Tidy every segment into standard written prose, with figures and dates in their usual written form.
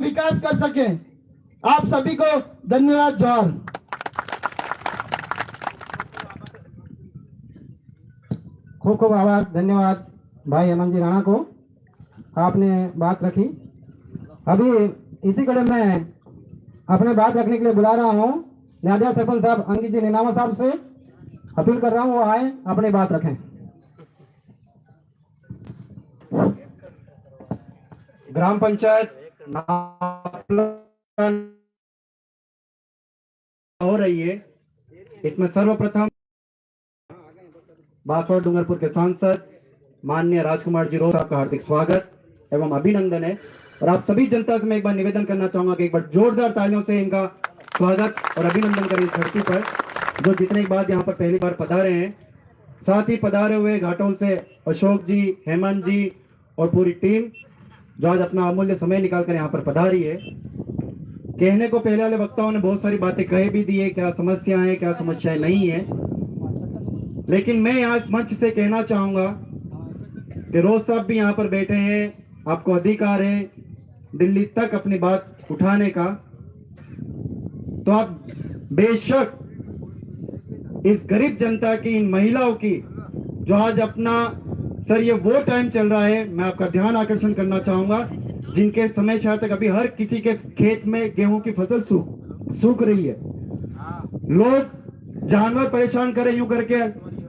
विकास कर सके। आप सभी को धन्यवाद। जोहार। खूब खूब आभार, धन्यवाद भाई हेमंत जी राणा को, आपने बात रखी। अभी इसी कड़े में अपने बात रखने के लिए बुला रहा हूँ नादिया सरपंच साहब अंकित जी नीनामा साहब से अपील कर रहा हूँ वो आए अपनी बात रखें। ग्राम पंचायत हो रही है, इसमें सर्वप्रथम बासौर डूंगरपुर के सांसद माननीय राजकुमार जी रोज का हार्दिक स्वागत एवं अभिनंदन है। और आप सभी जनता से मैं एक बार निवेदन करना चाहूंगा कि एक बार जोरदार तालियों से इनका स्वागत और अभिनंदन करें इस धरती पर, जो जितने बाद यहाँ पर पहली बार पधारे हैं। साथ ही पधारे हुए घाटों से अशोक जी, हेमंत जी और पूरी टीम जो आज अपना अमूल्य समय निकालकर यहाँ पर पधारी है। कहने को पहले वाले वक्ताओं ने बहुत सारी बातें कह भी दी है, क्या समस्याएं हैं क्या समस्याएं नहीं है, लेकिन मैं यहाँ इस मंच से कहना चाहूंगा कि रोज साहब भी यहाँ पर बैठे हैं, आपको अधिकार है दिल्ली तक अपनी बात उठाने का, तो आप बेशक इस गरीब जनता की, इन महिलाओं की जो आज अपना सर ये वो टाइम चल रहा है, मैं आपका ध्यान आकर्षण करना चाहूंगा जिनके समय शायद तक अभी हर किसी के खेत में गेहूं की फसल सूख रही है। लोग जानवर परेशान करे यूं करके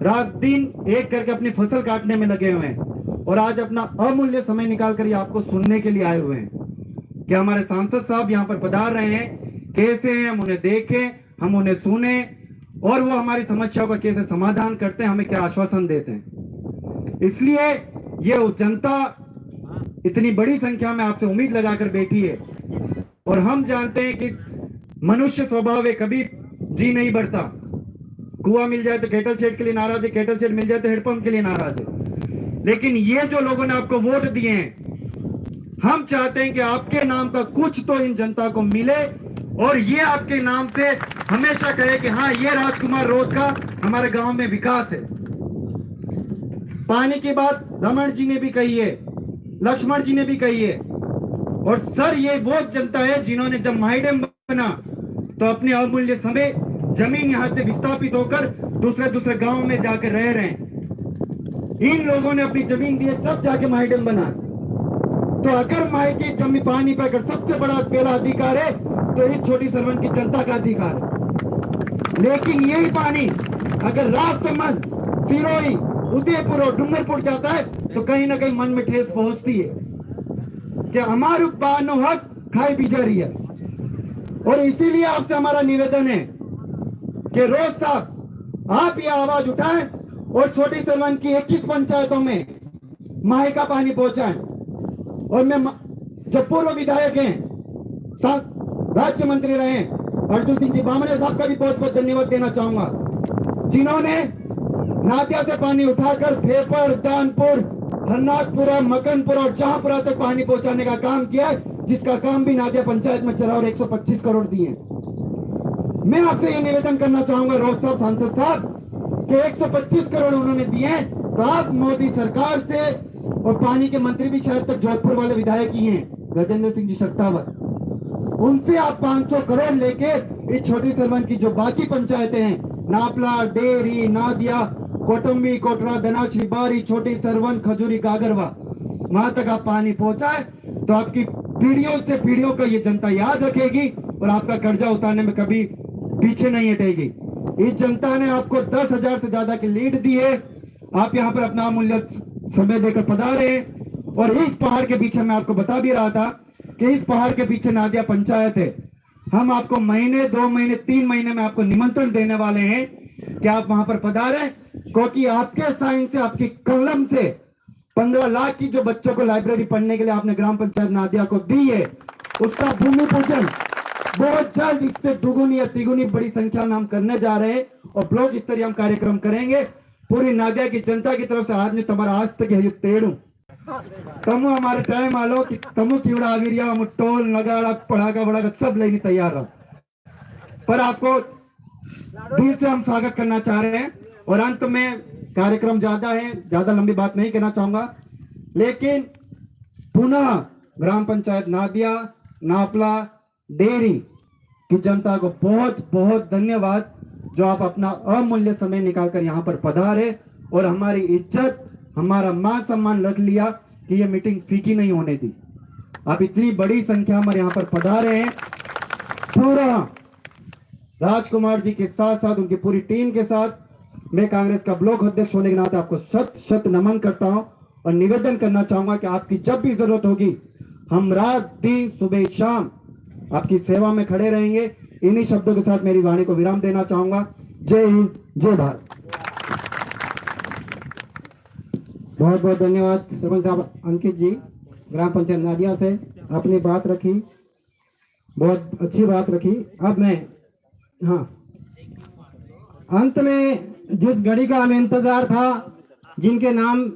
रात दिन एक करके अपनी फसल काटने में लगे हुए हैं और आज अपना अमूल्य समय निकाल कर ये आपको सुनने के लिए आए हुए हैं कि हमारे सांसद साहब यहाँ पर पधार रहे हैं, कैसे हैं हम उन्हें देखें, हम उन्हें सुने और वो हमारी समस्याओं का कैसे समाधान करते हैं, हमें क्या आश्वासन देते हैं। इसलिए ये जनता इतनी बड़ी संख्या में आपसे उम्मीद लगाकर बैठी है और हम जानते हैं कि मनुष्य स्वभाव है, कभी जी नहीं बढ़ता। कुआं मिल जाए तो केटल शेड के लिए नाराज है, केटल शेड मिल जाए तो हेडपंप के लिए नाराज है। लेकिन ये जो लोगों ने आपको वोट दिए हैं, हम चाहते हैं कि आपके नाम का कुछ तो इन जनता को मिले और ये आपके नाम से हमेशा कहे कि हाँ ये राजकुमार रोज का हमारे गांव में विकास है। पानी की बात रमन जी ने भी कही है, लक्ष्मण जी ने भी कही है और सर ये वो जनता है जिन्होंने जब माइडम बना तो अपने अमूल्य समय जमीन यहां से विस्थापित होकर दूसरे गांव में जाकर रह रहे हैं। इन लोगों ने अपनी जमीन दी तब जाके माइडम बना। तो अगर माई की जमीन पानी पर अगर सबसे बड़ा पहला अधिकार है तो इस छोटी सरवन की जनता का अधिकार है। लेकिन यही पानी अगर राजसमंद, सिरोही, उदयपुर और डूंगरपुर जाता है तो कहीं ना कहीं मन में ठेस पहुंचती है कि हमारे बानो हक खाई भी जा रही है। और इसीलिए आपसे हमारा निवेदन है कि रोज साहब आप ये आवाज उठाएं और छोटी सरवन की 21 पंचायतों में माही का पानी पहुंचाएं। और मैं जो पूर्व विधायक हैं, राज्य मंत्री रहे अर्जुन सिंह जी बामने साहब का भी बहुत बहुत धन्यवाद देना चाहूंगा, जिन्होंने नादिया से पानी उठाकर फेपर, दानपुर, हरनाथपुरा, मकनपुर और जहांपुरा तक पानी पहुंचाने का काम किया, जिसका काम भी नादिया पंचायत में चला और 125 करोड़ दिए। मैं आपसे ये निवेदन करना चाहूंगा रोज साहब, सांसद साहब कि 125 करोड़ उन्होंने दिए, तो आप मोदी सरकार से, और पानी के मंत्री भी शायद तक जोधपुर वाले विधायक ही हैं, गजेंद्र सिंह जी शक्तावत, उनसे आप 500 करोड़ लेके इस छोटी सरवन की जो बाकी पंचायतें हैं, नापला, डेरी, नादिया, कोटुंबी, कोटरा, धनाश्री, बारी, छोटी सरवन, खजूरी, गागरवा, वहां तक आप पानी पहुंचाए तो आपकी पीढ़ियों से पीढ़ियों का ये जनता याद रखेगी और आपका कर्जा उतारने में कभी पीछे नहीं हटेगी। इस जनता ने आपको 10,000 से ज्यादा की लीड दी है, आप यहाँ पर अपना अमूल्य समय देकर पधारे हैं। और इस पहाड़ के पीछे मैं आपको बता भी रहा था कि इस पहाड़ के पीछे नादिया पंचायत है। हम आपको महीने, 2 महीने, 3 महीने में आपको निमंत्रण देने वाले हैं कि आप वहां पर पधारें, क्योंकि आपके साइन से, आपकी कलम से 15 लाख की जो बच्चों को लाइब्रेरी पढ़ने के लिए आपने ग्राम पंचायत नादिया को दी है, उसका भूमि पूजन बहुत जल्द इससे दुगुनी या तिगुनी बड़ी संख्या में हम करने जा रहे हैं और ब्लॉक स्तरीय हम कार्यक्रम करेंगे। पूरी नादिया की जनता की तरफ से आज ने तुम्हारा आज तक है तेड़ू तमु हमारे टाइम आलो कि तमु कीड़ा आविरिया हम टोल नगाड़ा पढ़ागा बड़ागा सब लेने तैयार रहो, पर आपको दिल से हम स्वागत करना चाह रहे हैं। और अंत में कार्यक्रम ज्यादा है, ज्यादा लंबी बात नहीं कहना चाहूंगा, लेकिन पुनः ग्राम पंचायत नादिया नापला डेयरी की जनता को बहुत बहुत धन्यवाद, जो आप अपना अमूल्य समय निकालकर यहाँ पर पधारे और हमारी इज्जत, हमारा मान सम्मान रख लिया कि ये मीटिंग फीकी नहीं होने दी। आप इतनी बड़ी संख्या में यहाँ पर पधारे हैं। पूरा राजकुमार जी के साथ साथ उनकी पूरी टीम के साथ मैं कांग्रेस का ब्लॉक अध्यक्ष होने के नाते आपको शत शत नमन करता हूं और निवेदन करना चाहूंगा कि आपकी जब भी जरूरत होगी हम रात दिन सुबह शाम आपकी सेवा में खड़े रहेंगे। इन्हीं शब्दों के साथ मेरी वाणी को विराम देना चाहूंगा। जय हिंद, जय भारत। बहुत बहुत धन्यवाद सरपंच साहब अंकित जी, ग्राम पंचायत नादिया से अपनी बात रखी, बहुत अच्छी बात रखी। अब मैं अंत में जिस घड़ी का हमें इंतजार था, जिनके नाम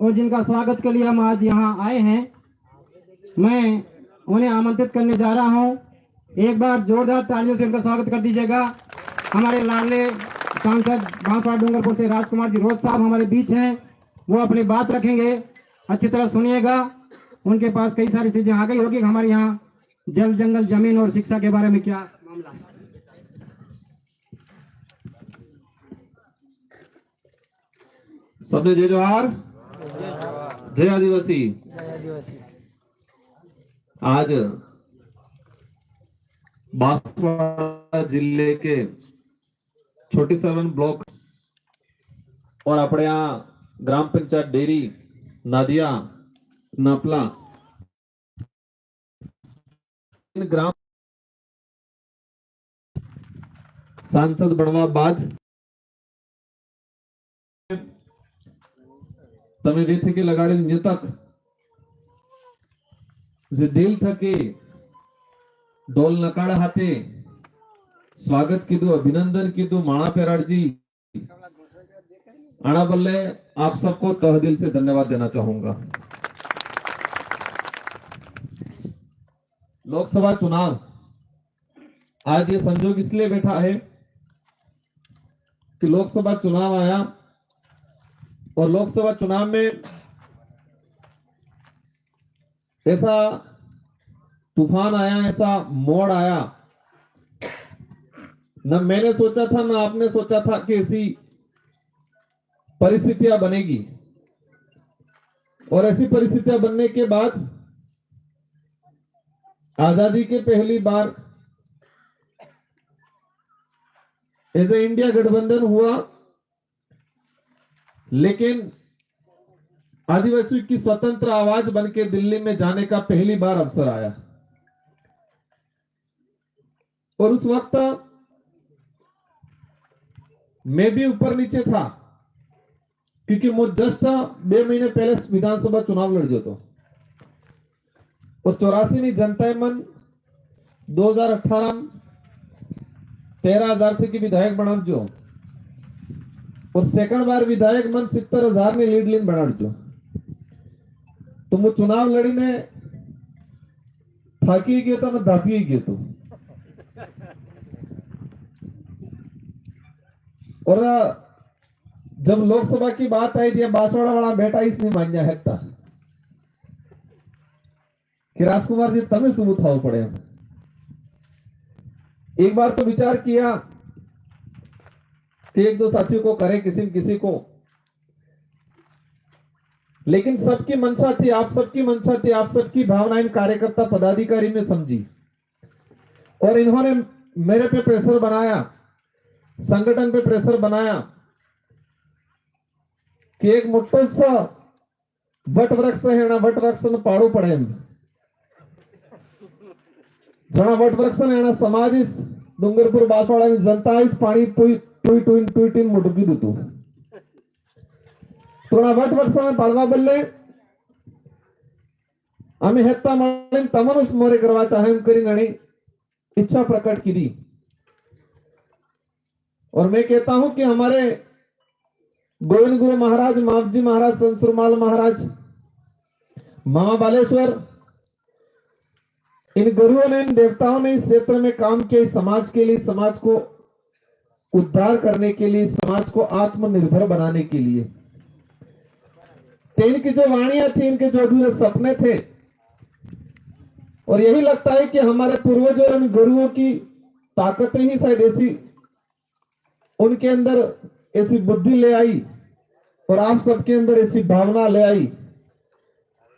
और जिनका स्वागत के लिए हम आज यहाँ आए हैं, मैं उन्हें आमंत्रित करने जा रहा हूँ। एक बार जोरदार तालियों से उनका स्वागत कर दीजिएगा। हमारे लाडले सांसद बांसवाड़ा डूंगरपुर से राजकुमार जी रोज साहब हमारे बीच हैं, वो अपनी बात रखेंगे, अच्छी तरह सुनिएगा। उनके पास कई सारी चीजें आ गई होगी, हमारे यहाँ जल जंगल जमीन और शिक्षा के बारे में क्या मामला है। सबने जय जोहार, जय आदिवासी। आज बांसवाड़ा जिले के छोटी सरवन ब्लॉक और अपने यहाँ ग्राम पंचायत डेरी नादिया नापला इन ग्राम सांसद बनवा बाद તમે રીતથી લગાડી તક જે દિલ થકી ઢોલ નકાળા હાથે સ્વાગત કીધું, અભિનંદન કીધું માણા પેરાડજી, આના બદલે आप सबको तह दिल से धन्यवाद देना चाहूंगा। लोकसभा चुनाव आज ये संजोग इसलिए बैठा है कि लोकसभा चुनाव आया और लोकसभा चुनाव में ऐसा तूफान आया, ऐसा मोड़ आया, न मैंने सोचा था न आपने सोचा था कि ऐसी परिस्थितियां बनेगी। और ऐसी परिस्थितियां बनने के बाद आजादी के पहली बार ऐसे इंडिया गठबंधन हुआ, लेकिन आदिवासियों की स्वतंत्र आवाज बनके दिल्ली में जाने का पहली बार अवसर आया। और उस वक्त मैं भी ऊपर नीचे था, क्योंकि मुझ जस्ट 2 महीने पहले विधानसभा चुनाव लड़ जो तो और 84 ની जनता मन 2018 13,000 થી विधायक बनावजो और सेकंड बार विधायक मन 70,000 ની लीड લીન बनावजो। तो मु चुनाव लड़ी ने थाकी गयो तो धापी गयो तो और जब लोकसभा की बात आई थी बांसवाड़ा वाला बेटा इसने मान्या है कि राजकुमार जी तमें शुभ थाव पड़े। एक बार तो विचार किया कि 1-2 साथियों को करे, किसी न किसी को, लेकिन सबकी मंशा थी, आप सबकी मंशा थी, आप सबकी भावना इन कार्यकर्ता पदाधिकारी ने समझी और इन्होंने मेरे पे प्रेशर बनाया, संगठन पे प्रेशर बनाया कि एक मोटो सा वट वृक्ष है ना, वट वृक्ष ने पाड़ू पड़े जहाँ वट वृक्ष ने समाज इस डूंगरपुर बांसवाड़ा जनता इस पानी टूटी मुटकी दूतू थोड़ा वट वृक्ष में पाड़वा बल्ले आम्ही हेत्ता माळीन तमनुस मोरे करवा चाहे करी गणी इच्छा प्रकट की दी। और मैं कहता हूं कि हमारे गोविंद गुरु महाराज, मावजी महाराज, संसुरमाल महाराज, मामा बालेश्वर, इन गुरुओं ने, इन देवताओं ने इस क्षेत्र में काम किया, समाज के लिए, समाज को उद्धार करने के लिए, समाज को आत्मनिर्भर बनाने के लिए। तो इनकी जो वाणियां थी, इनके जो अधूरे सपने थे, और यही लगता है कि हमारे पूर्वजों और गुरुओं की ताकतें ही शायद ऐसी उनके अंदर ऐसी बुद्धि ले आई और आप सबके अंदर ऐसी भावना ले आई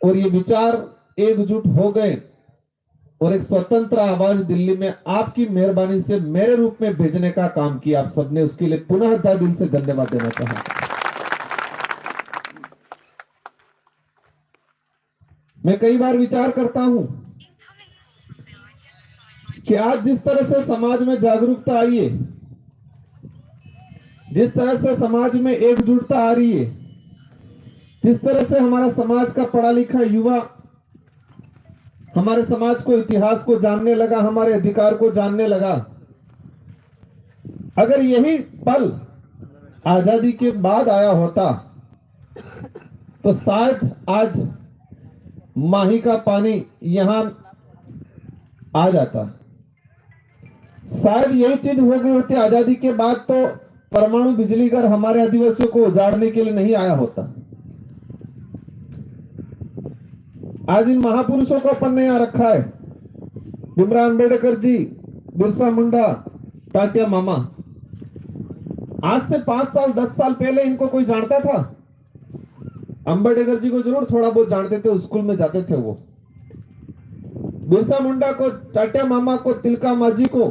और ये विचार एकजुट हो गए और एक स्वतंत्र आवाज दिल्ली में आपकी मेहरबानी से मेरे रूप में भेजने का काम किया आप सबने, उसके लिए पुनः तहे दिल से धन्यवाद देना चाहूंगा। मैं कई बार विचार करता हूं कि आज जिस तरह से समाज में जागरूकता आई है, जिस तरह से समाज में एकजुटता आ रही है, जिस तरह से हमारा समाज का पढ़ा लिखा युवा हमारे समाज को, इतिहास को जानने लगा, हमारे अधिकार को जानने लगा, अगर यही पल आजादी के बाद आया होता तो शायद आज माही का पानी यहां आ जाता। शायद यही चीज हो गई होती आजादी के बाद तो परमाणु बिजली घर हमारे आदिवासियों को उजाड़ने के लिए नहीं आया होता। आज इन महापुरुषों को अपन ने यहां रखा है, भीमराव अंबेडकर जी, बिरसा मुंडा, टाटिया मामा। आज से 5 साल 10 साल पहले इनको कोई जानता था? अंबेडकर जी को जरूर थोड़ा बहुत जानते थे, स्कूल में जाते थे वो। बिरसा मुंडा को, टाटिया मामा को, तिलका मांझी को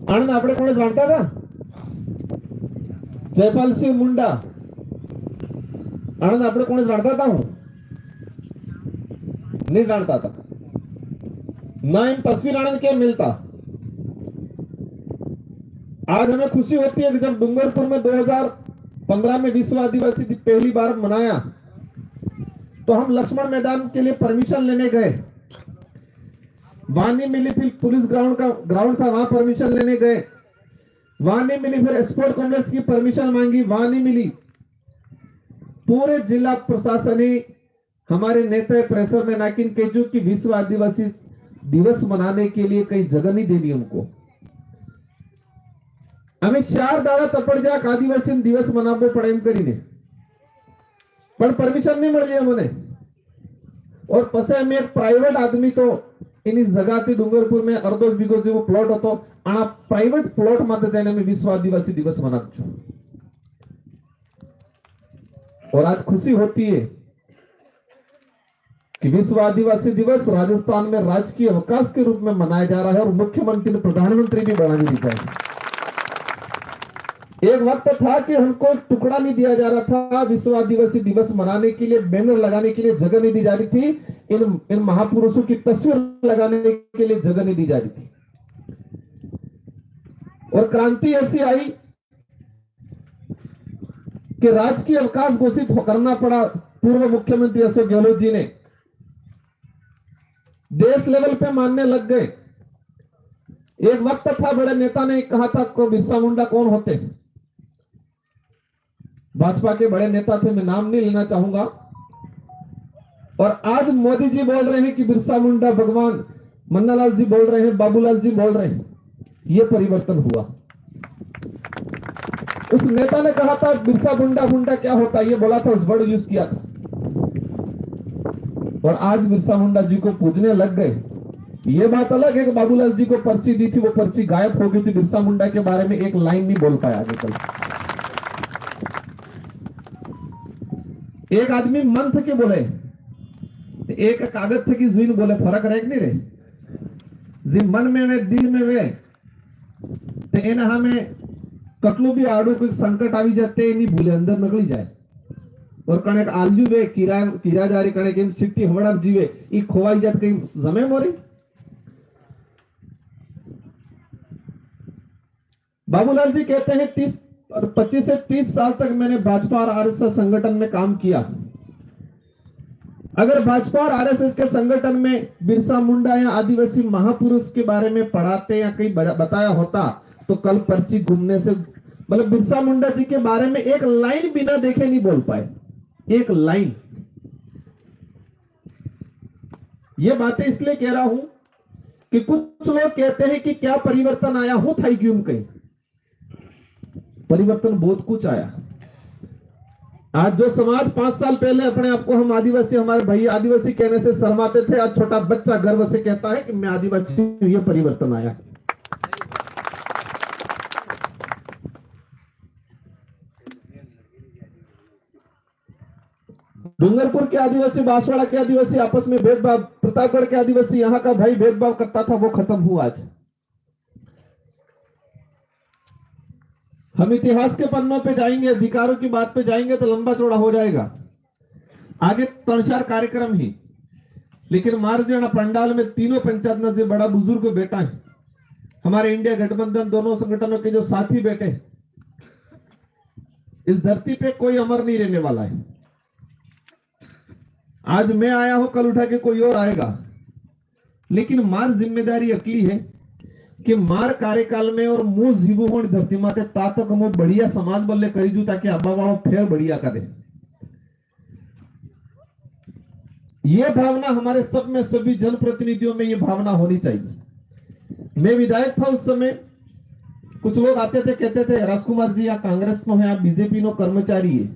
आनंद आपने कौन जानता था? जयपाल सिंह मुंडा आनंद आपने कौन जानता था? हूं नहीं जानता था ना, इन तस्वीर आनंद के मिलता। आज हमें खुशी होती है कि जब डूंगरपुर में 2015 में विश्व आदिवासी दिवस पहली बार मनाया तो हम लक्ष्मण मैदान के लिए परमिशन लेने गए। वहां नहीं मिली, फिर पुलिस ग्राउंड था, वहां परमिशन लेने गए, वहां नहीं मिली, फिर स्पोर्ट कॉम्प्लेक्स की परमिशन मांगी, वहां नहीं मिली। पूरे जिला प्रशासन ही हमारे नेता प्रेशर में नाकिन केजू की विश्व आदिवासी दिवस मनाने के लिए कई जगह नहीं देनी उनको। हमें 4 दाड़ा तपड़जाक आदिवासी दिवस मनावो पड़े एम करीने पर परमिशन नहीं मिली हमने। और पसे में एक प्राइवेट आदमी तो इन जगह थी डूंगरपुर में अर्धो बीघो जेवो प्लॉट होतो, आ प्राइवेट प्लॉट माते जईने અમે विश्व आदिवासी दिवस मनावू छू। और आज खुशी होती है कि विश्व आदिवासी दिवस राजस्थान में राजकीय अवकाश के रूप में मनाया जा रहा है और मुख्यमंत्री ने प्रधानमंत्री भी बना दी है। एक वक्त था कि हमको टुकड़ा नहीं दिया जा रहा था, विश्व आदिवासी दिवस मनाने के लिए बैनर लगाने के लिए जगह नहीं दी जा रही थी, इन महापुरुषों की तस्वीर लगाने के लिए जगह नहीं दी जा रही थी। और क्रांति ऐसी आई कि राजकीय अवकाश घोषित करना पड़ा। पूर्व मुख्यमंत्री अशोक गहलोत जी ने देश लेवल पे मानने लग गए। एक वक्त था, बड़े नेता ने कहा था को बिरसा मुंडा कौन होते, भाजपा के बड़े नेता थे, मैं नाम नहीं लेना चाहूंगा। और आज मोदी जी बोल रहे हैं कि बिरसा मुंडा भगवान, मन्नालाल जी बोल रहे हैं, बाबूलाल जी बोल रहे हैं। ये परिवर्तन हुआ। उस नेता ने कहा था बिरसा मुंडा क्या होता है, ये बोला था, उस वर्ड यूज किया था। और आज बिरसा मुंडा जी को पूजने लग गए। ये बात अलग है कि बाबूलाल जी को पर्ची दी थी, वो पर्ची गायब हो गई थी, बिरसा मुंडा के बारे में एक लाइन नहीं बोल पाया आगे कल। एक आदमी मन थे के बोले, एक कागज थे कि जुइन बोले, फर्क रहे नहीं रे। जी मन में वे दिल में वे ते एना हमें कटलू भी आड़ू कोई संकट आवी जाते नहीं भूले अंदर निकली जाए। और कणेक आलजू वे कीरा जारी कणेक एम सिट्टी हवड़ा जीवे ई खोवाई जात कहीं जमे मोरी। बाबूलाल जी कहते हैं 25 से 30 साल तक मैंने भाजपा और आरएसएस संगठन में काम किया। अगर भाजपा और आरएसएस के संगठन में बिरसा मुंडा या आदिवासी महापुरुष के बारे में पढ़ाते या कहीं बताया होता तो कल पर्ची घूमने से, मतलब बिरसा मुंडा जी के बारे में एक लाइन बिना देखे नहीं बोल पाए, एक लाइन। ये बातें इसलिए कह रहा हूं कि कुछ लोग कहते हैं कि क्या परिवर्तन आया हो था क्यों, कहीं परिवर्तन बहुत कुछ आया। आज जो समाज 5 साल पहले अपने आप को हम आदिवासी, हमारे भाई आदिवासी कहने से शर्माते थे, आज छोटा बच्चा गर्व से कहता है कि मैं आदिवासी हूं। ये परिवर्तन आया। डूंगरपुर के आदिवासी, बांसवाड़ा के आदिवासी आपस में भेदभाव, प्रतापगढ़ के आदिवासी यहां का भाई भेदभाव करता था, वो खत्म हुआ आज। हम इतिहास के पन्नों पे जाएंगे, अधिकारों की बात पे जाएंगे तो लंबा चौड़ा हो जाएगा। आगे 3-4 कार्यक्रम ही, लेकिन मारजेना पंडाल में तीनों पंचायत से बड़ा बुजुर्ग बेटा है, हमारे इंडिया गठबंधन दोनों संगठनों के जो साथी बेटे, इस धरती पे कोई अमर नहीं रहने वाला है। आज मैं आया हूं, कल उठा के कोई और आएगा, लेकिन मार जिम्मेदारी अकेली है कि मार कार्यकाल में और मुंह जीवू होने धरती माते तातक मो बढ़िया समाज बल्ले करीजू, ताकि अब्बा वालों फेर बढ़िया करे। ये भावना हमारे सब में, सभी जनप्रतिनिधियों में ये भावना होनी चाहिए। मैं विधायक था उस समय, कुछ लोग आते थे, कहते थे राजकुमार जी आप कांग्रेस नो है, आप बीजेपी नो कर्मचारी है,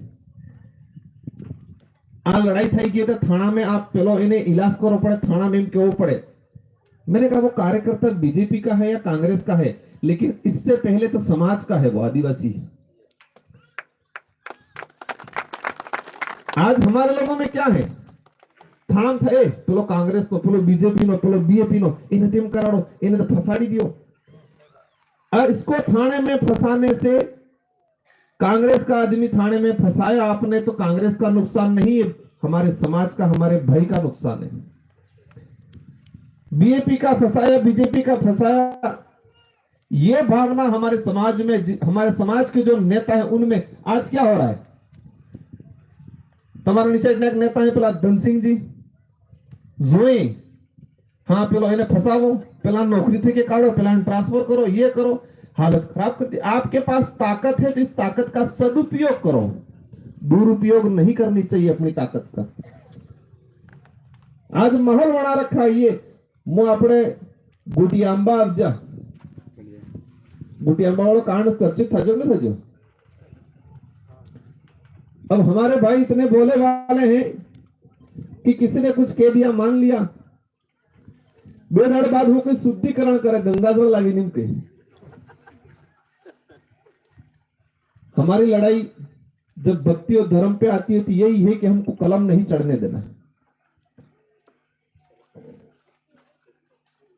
आ लड़ाई थी गई तो थाना में आप पेलो इन्हें इलाज करो पड़े, थाना में क्यों पड़े। मैंने कहा वो कार्यकर्ता बीजेपी का है या कांग्रेस का है, लेकिन इससे पहले तो समाज का है, वो आदिवासी है। आज हमारे लोगों में क्या है, थाना थे पेलो कांग्रेस को, पेलो बीजेपी नो, पेलो बीएपी नो, इन्हें टीम कराड़ो, इन्हें तो फसाड़ी दियो। और इसको थाने में फंसाने से, कांग्रेस का आदमी थाने में फंसाया आपने, तो कांग्रेस का नुकसान नहीं है, हमारे समाज का, हमारे भाई का नुकसान है। बीएपी का फंसाया, बीजेपी का फंसाया, ये भावना हमारे समाज में, हमारे समाज के जो नेता है उनमें आज क्या हो रहा है। तुम्हारे नीचे एक नेता है पेला धन सिंह जी जोई, हाँ पेलो इन्हें फंसाओ, पेला नौकरी थे के काढ़ो, पेला ट्रांसफर करो, ये करो, हालत खराब करती। आपके पास ताकत है तो इस ताकत का सदुपयोग करो, दुरुपयोग नहीं करनी चाहिए अपनी ताकत का। आज माहौल बना रखा है ये, मो अपने गुटियांबा अब्जा, गुटियांबा वालों कांड चर्चित था जो नहीं था जो। अब हमारे भाई इतने बोले वाले हैं कि किसी ने कुछ कह दिया, मान लिया, बेधड़ बाद हो कोई शुद्धिकरण करे, गंगाजल लगी नीम के। हमारी लड़ाई जब भक्ति और धर्म पे आती है तो यही है कि हमको कलम नहीं चढ़ने देना।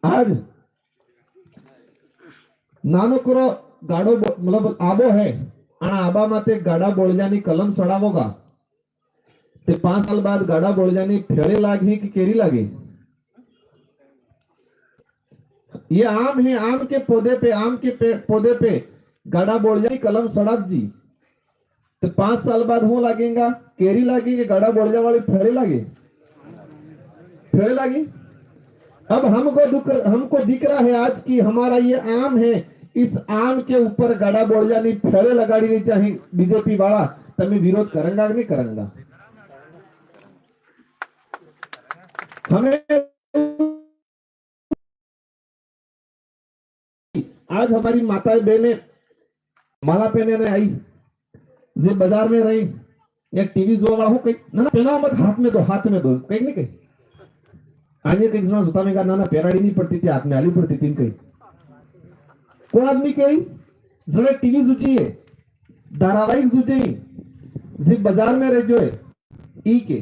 आज नानो करो गाड़ो मतलब आबो है, आना आबा माते गाड़ा बोलजानी कलम सड़ावोगा ते 5 साल बाद गाड़ा बोलजानी फेरे लागी कि केरी लागी। ये आम है, आम के पौधे पे, आम के पौधे पे गाड़ा बोलजानी कलम सड़ाप जी, तो 5 साल बाद हो लगेगा केरी लागी कि गाड़ा बोलजा वाली फेरे लागी, फेरे लागी। अब हमको दिख रहा है आज की हमारा ये आम है, इस आम के ऊपर गाड़ा बोलजानी फेरे लगाड़ी नहीं चाहिए बीजेपी वाला, तो मैं विरोध करूंगा कि नहीं करूंगा। हमें आज हमारी माताएं बहनें माला पहने नहीं आई, जे बाजार में रही या टीवी जो वाला हो कहीं ना पहना मत, हाथ में दो, हाथ में दो, कहीं नहीं कहीं आगे कहीं सुना जुता में ना पेराड़ी नहीं पड़ती थी, हाथ में आली पड़ती थी। कहीं कौन आदमी कहीं जड़े टीवी जुची है, धारावाहिक जुचे जी बाजार में रह जो है ई के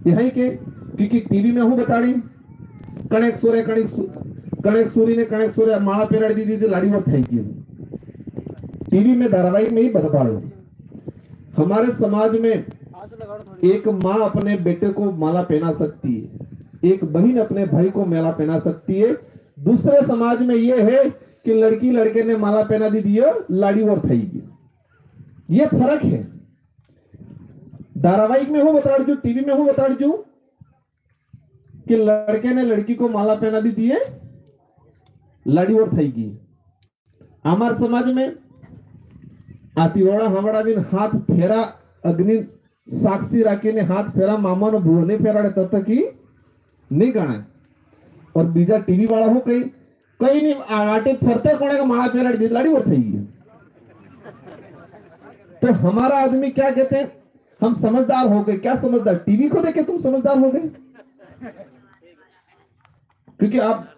यही के, क्योंकि टीवी में हूं बताड़ी कणेक सूर्य कणेक सूरी ने कणेक सूर्य माला पेराड़ी दी थी, लाड़ी वक्त थी टीवी में धारावाहिक में ही बताड़ो। हमारे समाज में एक माँ अपने बेटे को माला पहना सकती है, एक बहन अपने भाई को माला पहना सकती है। दूसरे समाज में यह है कि लड़की लड़के ने माला पहना दी दियो लाड़ी और थी, ये फर्क है। धारावाहिक में हो बता दू, टीवी में हो बता दू कि लड़के ने लड़की को माला पहना दी दिए लाड़ी और थी। हमारे समाज में आतिवाड़ा हमारा दिन हाथ फेरा अग्नि साक्षी राखी ने हाथ फेरा मामा नो भूर नहीं फेराड़े तब तक ही नहीं गणा। और बीजा टीवी वाला हो कहीं कहीं नहीं आटे फरते कोने का माला फेराड़ी लाड़ी और थी। तो हमारा आदमी क्या कहते हैं, हम समझदार हो गए। क्या समझदार? टीवी को देखे तुम समझदार हो गए? क्योंकि आप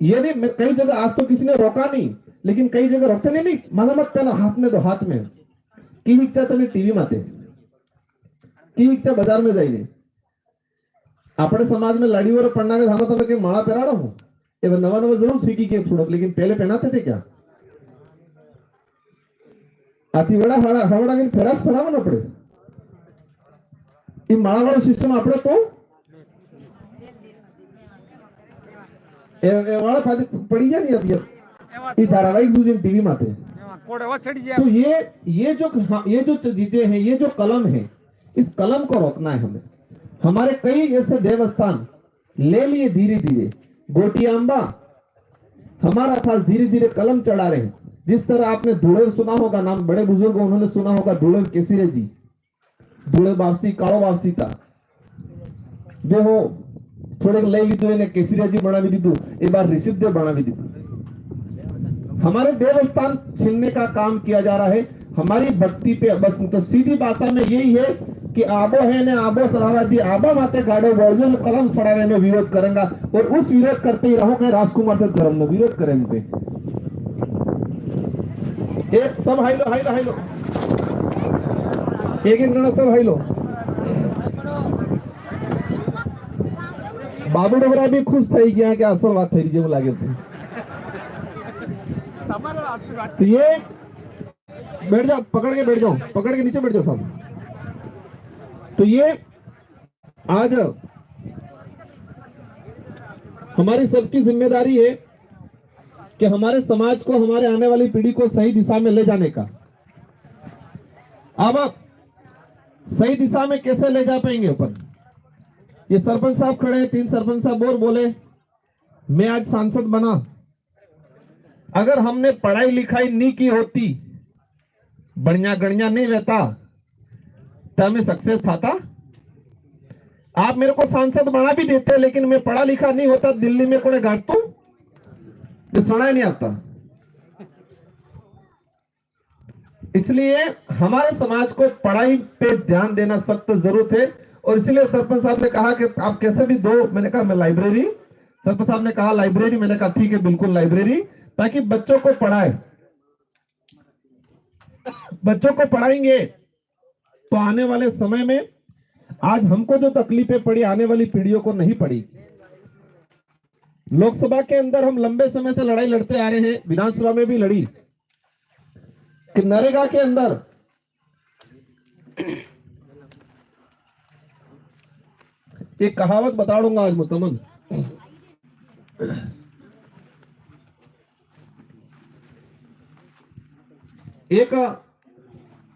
ये नहीं, मैं कई जगह आज तो किसी ने रोका नहीं, लेकिन कई जगह रोकते नहीं, मला मत त्याला हाथ में दो, हाथ में की विकता तुम्हें टीवी माते की विकता बाजार में जाइए। अपने समाज में लड़ीवर पढ़ना के धामा तो माला पहरा रहा हूँ, ये नवा नवा जरूर सीखी के छोड़ो, लेकिन पहले पहनाते थे क्या? आती बड़ा हवड़ा के फेरास फरावा ना पड़े। ये माला वाला सिस्टम अपने तो वाला पड़ी जा नहीं अब ये धारावाहिक दूसरे टीवी माते। तो ये जो चीजें हैं, ये जो कलम है, इस कलम को रोकना है हमें। हमारे कई ऐसे देवस्थान ले लिए धीरे धीरे, गोटियांबा हमारा था, धीरे धीरे कलम चढ़ा रहे हैं। जिस तरह आपने धूलेर सुना होगा, नाम बड़े बुजुर्ग उन्होंने सुना होगा, धूलेर केसरी जी, धूलेर वापसी काड़ो वापसी था जो हो थोड़े लई लीधु એને કેસરીજી બનાવી દીધું, એ બાર ऋषिदेव बनावी દીધું। हमारे देवस्थान छीनने का काम किया जा रहा है हमारी भक्ति पे। बस तो सीधी भाषा में यही है कि आबो है ने आबो सरावा दी, आबा माते गाड़ो बोझो कलम सड़ावे में विरोध करेंगे, और उस विरोध करते ही रहो कि राजकुमार से धर्म में विरोध करेंगे। एक सब हाइलो हाइलो हाइलो एक जणा सब हाइलो। बाबू डोगरा भी खुश થઈ ગયા કે અસલ વાત થઈ જેવું લાગે છે। तो ये बैठ जाओ, पकड़ के बैठ जाओ, पकड़ के नीचे बैठ जाओ सब। तो ये आज हमारी सबकी जिम्मेदारी है कि हमारे समाज को, हमारे आने वाली पीढ़ी को सही दिशा में ले जाने का। अब सही दिशा में कैसे ले जा पाएंगे ऊपर? ये सरपंच साहब खड़े हैं, 3 सरपंच साहब और बोले मैं आज सांसद बना। अगर हमने पढ़ाई लिखाई नहीं की होती, बढ़िया गणिया नहीं रहता, तो हमें सक्सेस था। आप मेरे को सांसद बना भी देते, लेकिन मैं पढ़ा लिखा नहीं होता, दिल्ली में कोने घाट तो सुना ही नहीं आता। इसलिए हमारे समाज को पढ़ाई पे ध्यान देना सख्त जरूरत है। और इसलिए सरपंच साहब ने कहा कि आप कैसे भी दो, मैंने कहा मैं लाइब्रेरी, सरपंच साहब ने कहा लाइब्रेरी, मैंने कहा ठीक है बिल्कुल लाइब्रेरी, ताकि बच्चों को पढ़ाए। बच्चों को पढ़ाएंगे तो आने वाले समय में आज हमको जो तकलीफें पड़ी, आने वाली पीढ़ियों को नहीं पड़ी। लोकसभा के अंदर हम लंबे समय से लड़ाई लड़ते आ रहे हैं, विधानसभा में भी लड़ी कि नरेगा के अंदर एक कहावत बता दूंगा आज मुतमन। एक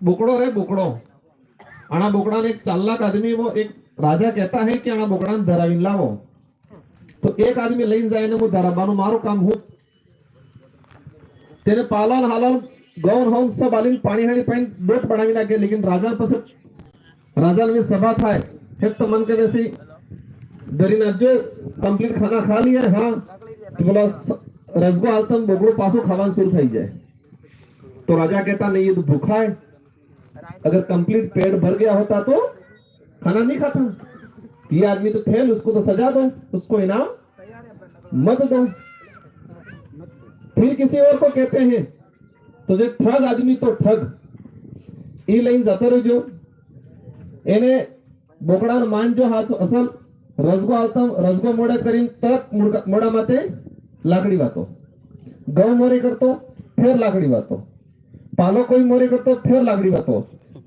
बोकड़ो रे बोकड़ो, आना बोकड़ा ने 4 लाख आदमी, वो एक राजा कहता है कि आना बोकड़ा ने धरावीन लावो। तो एक आदमी लईन जाए ने वो धराबानो मारो काम हो, तेरे पालन हालन गौन होन सब आली पानी हानी पाइन बोट बनावी नाखे। लेकिन राजा पास राजा में सभा थाय है तो मन के वैसे डरी ना जो कंप्लीट खाना खा लिया है, हाँ तो बोला रसगो आलतन बोगड़ो पासो खावान शुरू થઈ जाए। तो राजा कहता नहीं ये तो भूखा है, अगर कंप्लीट पेट भर गया होता तो खाना नहीं खाता। ये आदमी तो थेल, उसको तो सजा दो, उसको इनाम मत दो। फिर किसी और को कहते हैं तो जो ठग आदमी तो ठग ई लाइन जाता रहो, એને બોકડા માન જો હાથ અસલ રસગો આવતા રસગો મોડા કરીને તરત મોડા માથે લાકડી વાતો, ગૌ મોરી કરતો ફેર લાકડી વાતો, पालो कोई मोरी करतो फिर लागड़ी बातो,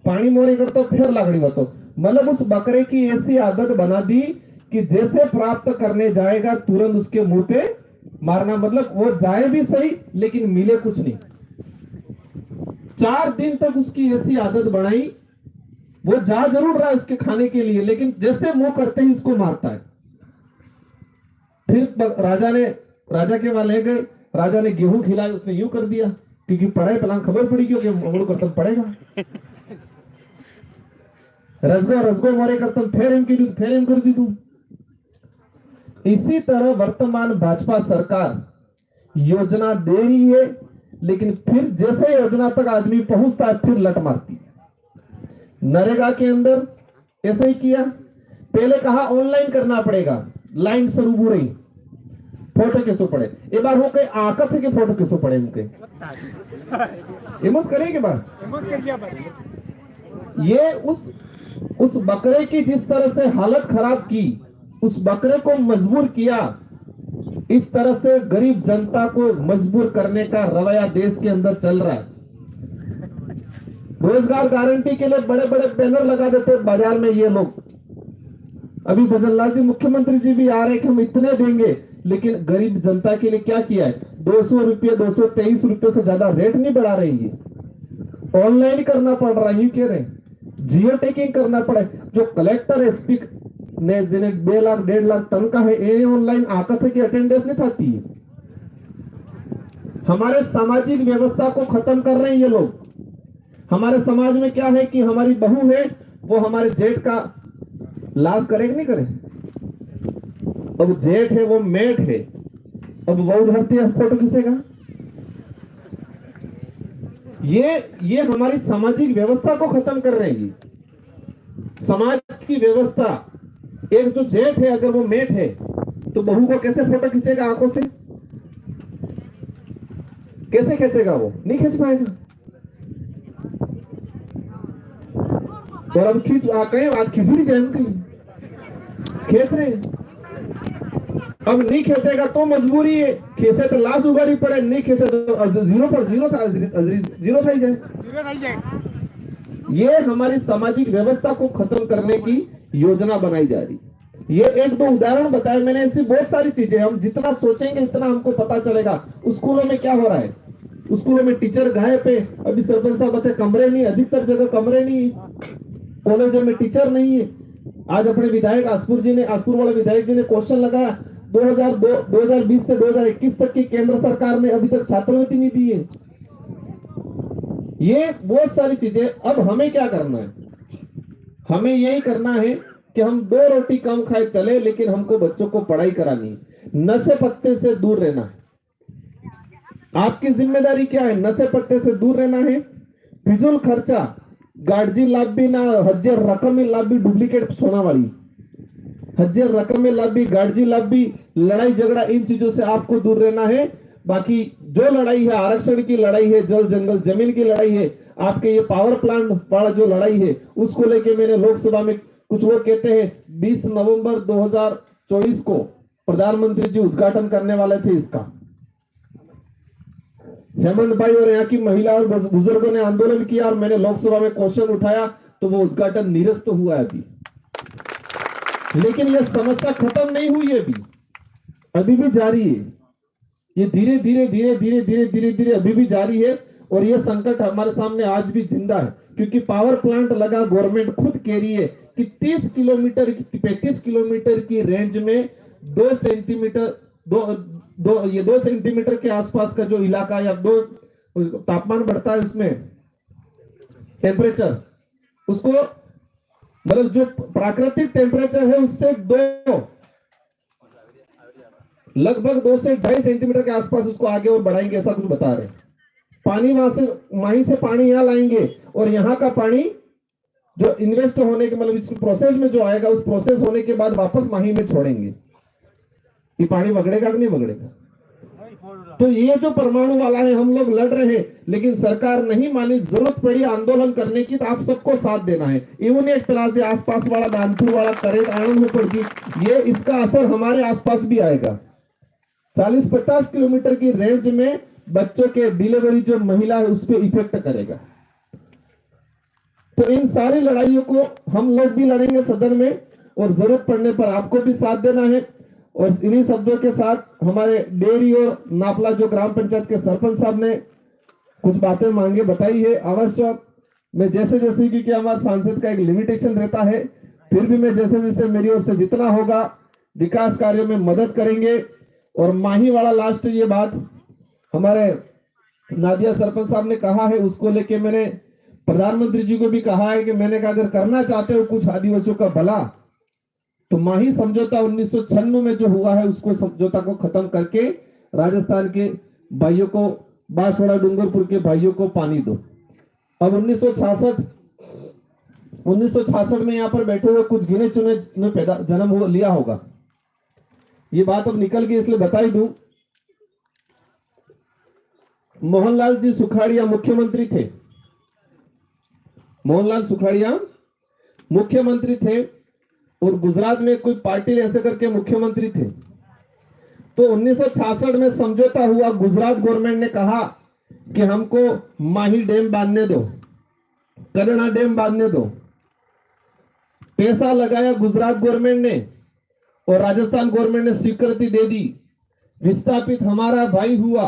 पानी मोरी करतो फिर लागड़ी बातो। मतलब उस बकरे की ऐसी आदत बना दी कि जैसे प्राप्त करने जाएगा तुरंत उसके मुंह पे मारना। मतलब वो जाए भी सही लेकिन मिले कुछ नहीं। 4 दिन तक उसकी ऐसी आदत बनाई, वो जा जरूर रहा है उसके खाने के लिए, लेकिन जैसे मुंह करते ही उसको मारता है। फिर राजा के वहां ले गए, राजा ने गेहूं खिलाया, उसने यूं कर दिया क्योंकि पढ़ाई पहला खबर पड़ी क्योंकि मोड़ करतन पड़ेगा। रसगो मोरे करतन फिर एम कर दी तू। इसी तरह वर्तमान भाजपा सरकार योजना दे रही है, लेकिन फिर जैसे योजना तक आदमी पहुंचता है फिर लट मारती है। नरेगा के अंदर ऐसा ही किया। पहले कहा ऑनलाइन करना पड़ेगा, लाइन से रूबू रही, फोटो कैसो पड़े, एक बार हो के आकर थे कि फोटो कैसो पड़े उनके एमोस करें के बाद ये उस बकरे की जिस तरह से हालत खराब की, उस बकरे को मजबूर किया, इस तरह से गरीब जनता को मजबूर करने का रवैया देश के अंदर चल रहा है। रोजगार गारंटी के लिए बड़े बड़े बैनर लगा देते बाजार में ये लोग। अभी भजनलाल जी मुख्यमंत्री जी भी आ रहे कि हम इतने देंगे, लेकिन गरीब जनता के लिए क्या किया है? 200 रुपये 223 रुपये से ज्यादा रेट नहीं बढ़ा रही है। ऑनलाइन करना पड़ रहा है, कह रहे जियो टैगिंग करना पड़े। जो कलेक्टर एसपी ने जिन्हें 2 लाख 1.5 लाख तनख्वाह है, ये ऑनलाइन आकर थे कि अटेंडेंस नहीं थाती है। हमारे सामाजिक व्यवस्था को खत्म कर रहे हैं ये लोग। हमारे समाज में क्या है कि हमारी बहू है, वो हमारे जेठ का लाज करे कि नहीं करे? अब जेठ है वो मेट है, अब वो धरती है, फोटो खींचेगा। ये हमारी सामाजिक व्यवस्था को खत्म कर रहे हैं। समाज की व्यवस्था, एक जो जेठ है अगर वो मेट है तो बहू को कैसे फोटो खींचेगा? आंखों से कैसे खींचेगा? वो नहीं खींच पाएगा। और अब खींच कहीं आज खिचड़ी जाए खेत रहे, अब नहीं खेसेगा तो मजबूरी है, खेसे तो लाश उगाड़ी पड़े, नहीं खेसे तो जीरो था जाए। ये हमारी सामाजिक व्यवस्था को खत्म करने की योजना बनाई जा रही। ये 1-2 उदाहरण बताए मैंने, ऐसी बहुत सारी चीजें। हम जितना सोचेंगे इतना हमको पता चलेगा। स्कूलों में क्या हो रहा है? स्कूलों में टीचर गायब है। अभी सरपंच साहब बताए कमरे नहीं, अधिकतर जगह कमरे नहीं है। कॉलेजों में टीचर नहीं है। आज अपने विधायक आसपुर वाले विधायक जी ने क्वेश्चन लगाया, 2020 से 2021 तक की केंद्र सरकार ने अभी तक छात्रवृत्ति नहीं दी है। ये बहुत सारी चीजें। अब हमें क्या करना है? हमें यही करना है कि हम 2 रोटी कम खाए चले, लेकिन हमको बच्चों को पढ़ाई करानी है। नशे पत्ते से दूर रहना है। आपकी जिम्मेदारी क्या है? नशे पत्ते से दूर रहना है। फिजूल खर्चा, गाड़जी लाभ भी ना, हजार रकम लाभ भी, डुप्लीकेट सोना वाली हजार रकम लाभ भी, गाड़जी लाभ भी, लड़ाई झगड़ा, इन चीजों से आपको दूर रहना है। बाकी जो लड़ाई है, आरक्षण की लड़ाई है, जल जंगल जमीन की लड़ाई है, आपके ये पावर प्लांट वाला जो लड़ाई है, उसको लेके मैंने लोकसभा में, कुछ लोग कहते हैं 20 नवंबर 2024 को प्रधानमंत्री जी उद्घाटन करने वाले थे इसका। हेमंत भाई और यहाँ की महिला और बुजुर्गों ने आंदोलन किया और मैंने लोकसभा में क्वेश्चन उठाया तो वो उद्घाटन निरस्त हुआ है अभी। लेकिन यह समस्या खत्म नहीं हुई है, अभी भी जारी है। ये धीरे धीरे अभी भी जारी है। और ये संकट हमारे सामने आज भी जिंदा है, क्योंकि पावर प्लांट लगा, गवर्नमेंट खुद कह रही है कि 30 किलोमीटर 35 किलोमीटर की रेंज में 2 सेंटीमीटर के आसपास का जो इलाका या 2 तापमान बढ़ता है, उसमें टेम्परेचर, उसको मतलब जो प्राकृतिक टेम्परेचर है उससे लगभग 2 से 2.5 सेंटीमीटर के आसपास उसको आगे और बढ़ाएंगे, ऐसा कुछ बता रहे हैं। पानी वहीं से पानी यहाँ लाएंगे और यहाँ का पानी जो इन्वेस्ट होने के मतलब इस प्रोसेस में जो आएगा, उस प्रोसेस होने के बाद वापस माही में छोड़ेंगे। ये पानी बगड़ेगा कि नहीं बगड़ेगा? तो ये जो परमाणु वाला है, हम लोग लड़ रहे हैं, लेकिन सरकार नहीं मानी। जरूरत पड़ी आंदोलन करने की तो आप सबको साथ देना है। इवन एक तरह से आसपास वाला दानपुर वाला करें, आनंद में पड़ती, ये इसका असर हमारे आसपास भी आएगा। 40-50 किलोमीटर की रेंज में बच्चों के डिलीवरी जो महिला है उस पर इफेक्ट करेगा। तो इन सारी लड़ाइयों को हम लोग भी लड़ेंगे सदन में, और जरूरत पड़ने पर आपको भी साथ देना है। और इन्हीं शब्दों के साथ हमारे डेरी और नापला जो ग्राम पंचायत के सरपंच साहब ने कुछ बातें मांगे बताई है। अवश्य मैं जैसे क्योंकि हमारे सांसद का एक लिमिटेशन रहता है, फिर भी मैं जैसे मेरी ओर से जितना होगा विकास कार्यों में मदद करेंगे। और माही वाला लास्ट ये बात हमारे नादिया सरपंच साहब ने कहा है, उसको लेके मैंने प्रधानमंत्री जी को भी कहा है कि मैंने कहा अगर करना चाहते हो कुछ आदिवासियों का भला, तो माही समझौता 1996 में जो हुआ है उसको समझौता को खत्म करके राजस्थान के भाइयों को, बांसवाड़ा डूंगरपुर के भाइयों को पानी दो। अब 1966 1966 में यहाँ पर बैठे हुए कुछ गिने चुने में पैदा जन्म लिया होगा। ये बात अब निकल गई इसलिए बता ही दूं। मोहनलाल जी सुखाड़िया मुख्यमंत्री थे। मोहनलाल सुखाड़िया मुख्यमंत्री थे और गुजरात में कोई पाटिल ऐसे करके मुख्यमंत्री थे। तो 1966 में समझौता हुआ। गुजरात गवर्नमेंट ने कहा कि हमको माही डैम बांधने दो, करना डैम बांधने दो। पैसा लगाया गुजरात गवर्नमेंट ने और राजस्थान गवर्नमेंट ने स्वीकृति दे दी। विस्थापित हमारा भाई हुआ।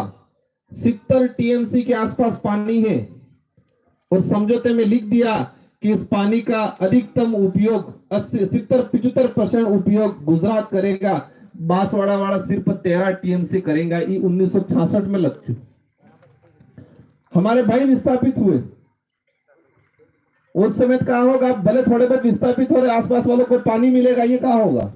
70 टीएमसी के आसपास पानी है और समझौते में लिख दिया कि इस पानी का अधिकतम उपयोग 70-75% उपयोग गुजरात करेगा। बांसवाड़ा वाला सिर्फ 13 टीएमसी करेगा। ये 1966 में लग चुकी। हमारे भाई विस्थापित हुए। उस समय कहा होगा भले थोड़े बहुत विस्थापित हो रहे, आसपास वालों को पानी मिलेगा, ये कहा होगा।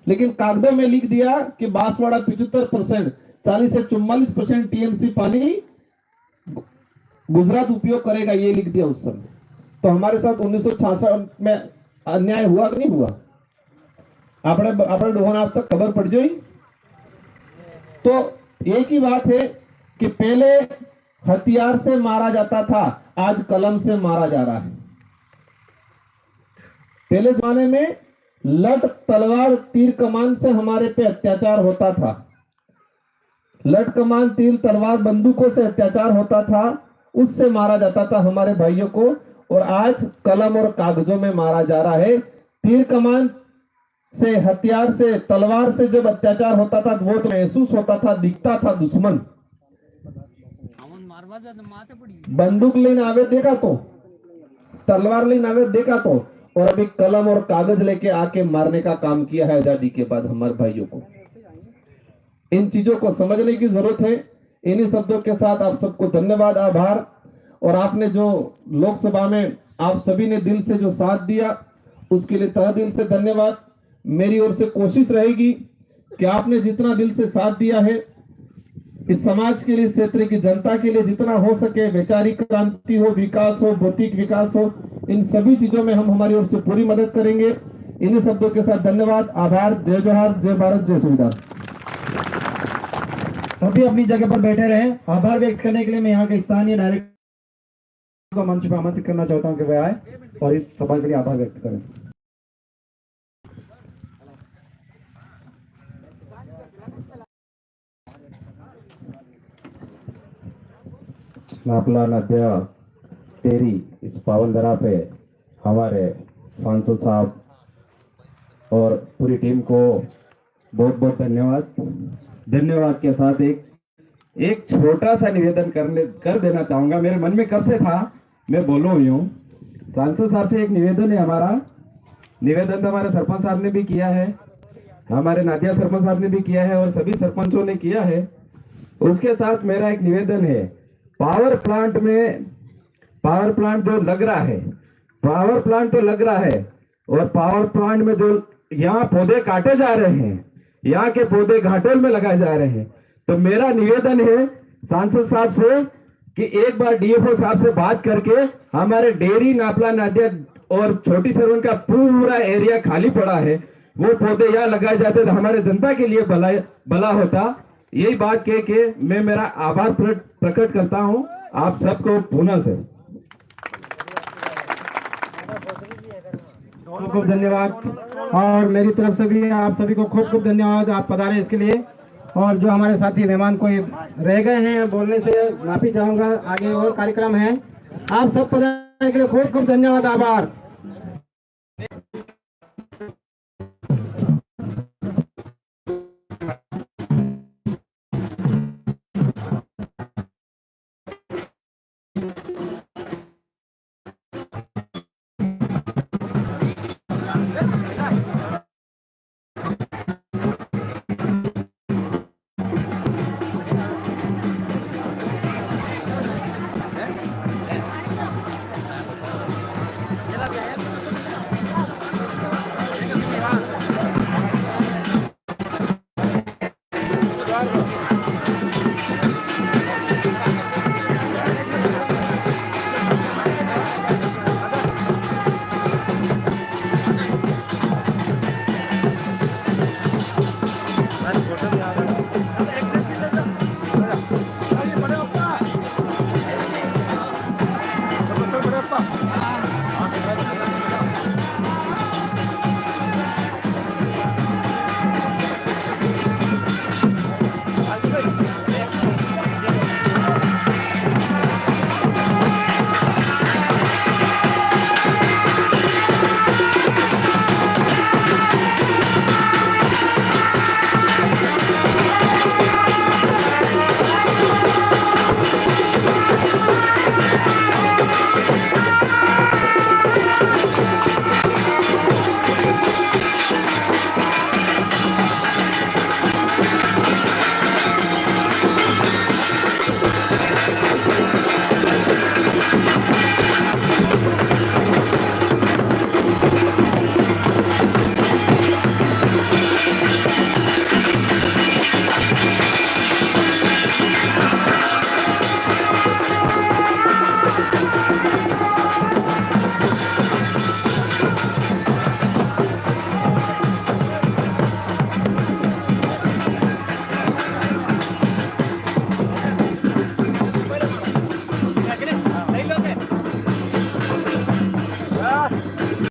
लेकिन कागजों में लिख दिया कि बांसवाड़ा 75%, 40 से 44% टीएमसी पानी गुजरात उपयोग करेगा, ये लिख दिया उस समय। तो हमारे साथ 1966 में अन्याय हुआ कि नहीं हुआ? આપણે ડોહાને आज तक खबर पड़ गई। तो एक ही बात है कि पहले हथियार से मारा जाता था, आज कलम से मारा जा रहा है। पहले जमाने में लठ तलवार तीर कमान से हमारे पे अत्याचार होता था। लठ कमान तीर तलवार बंदूकों से अत्याचार होता था, उससे मारा जाता था हमारे भाइयों को। और आज कलम और कागजों में मारा जा रहा है। तीर कमान से, हथियार से, तलवार से जब अत्याचार होता था वो तो महसूस होता था, दिखता था दुश्मन। बंदूक लेने आवे देखा तो, तलवार लेने आवे देखा तो, और अभी कलम और कागज लेके आके मारने का काम किया है आजादी के बाद हमारे भाइयों को। इन चीजों को समझने की जरूरत है। इन्हीं शब्दों के साथ आप सबको धन्यवाद, आभार। और आपने जो लोकसभा में आप सभी ने दिल से जो साथ दिया उसके लिए तहे दिल से धन्यवाद। मेरी ओर से कोशिश रहेगी कि आपने जितना दिल से साथ दिया है इस समाज के लिए, इस क्षेत्र की जनता के लिए जितना हो सके, वैचारिक क्रांति हो, विकास हो, भौतिक विकास हो, इन सभी चीजों में हम हमारी ओर से पूरी मदद करेंगे। इन्हीं शब्दों के साथ धन्यवाद, आभार। जय जोहार, जय भारत, जय संविधान। सभी अपनी जगह पर बैठे रहे। आभार व्यक्त करने के लिए मैं यहाँ के स्थानीय डायरेक्टर को मंच पर आमंत्रित करना चाहता हूँ कि वे आए और इस सभा के लिए आभार व्यक्त करें। नापला नदिया तेरी इस पावन धरा पे हमारे सांसद साहब और पूरी टीम को बहुत बहुत धन्यवाद। धन्यवाद के साथ एक छोटा सा निवेदन कर देना चाहूंगा। मेरे मन में कब से था, मैं बोलूं यूं। सांसद साहब से एक निवेदन है हमारा। निवेदन तो हमारे सरपंच साहब ने भी किया है, हमारे नादिया सरपंच साहब ने भी किया है और सभी सरपंचों ने किया है। उसके साथ मेरा एक निवेदन है। पावर प्लांट जो लग रहा है, पावर प्लांट तो लग रहा है और पावर प्लांट में जो यहाँ पौधे काटे जा रहे हैं, यहाँ के पौधे घाटोल में लगाए जा रहे हैं। तो मेरा निवेदन है सांसद साहब से कि एक बार डीएफओ साहब से बात करके हमारे डेरी, नापला नदिया और छोटी सरवन का पूरा एरिया खाली पड़ा है, वो पौधे यहाँ लगाए जाते तो हमारे जनता के लिए भला होता। यही बात कह के मैं मेरा आभार प्रकट करता हूं आप सबको पुनः से। खूब खूब धन्यवाद और मेरी तरफ से भी आप सभी को खूब खूब धन्यवाद। आप पधारे इसके लिए। और जो हमारे साथी मेहमान कोई रह गए हैं बोलने से माफी चाहूंगा, आगे और कार्यक्रम है। आप सब पधारने के लिए खूब खूब धन्यवाद, आभार। Claro.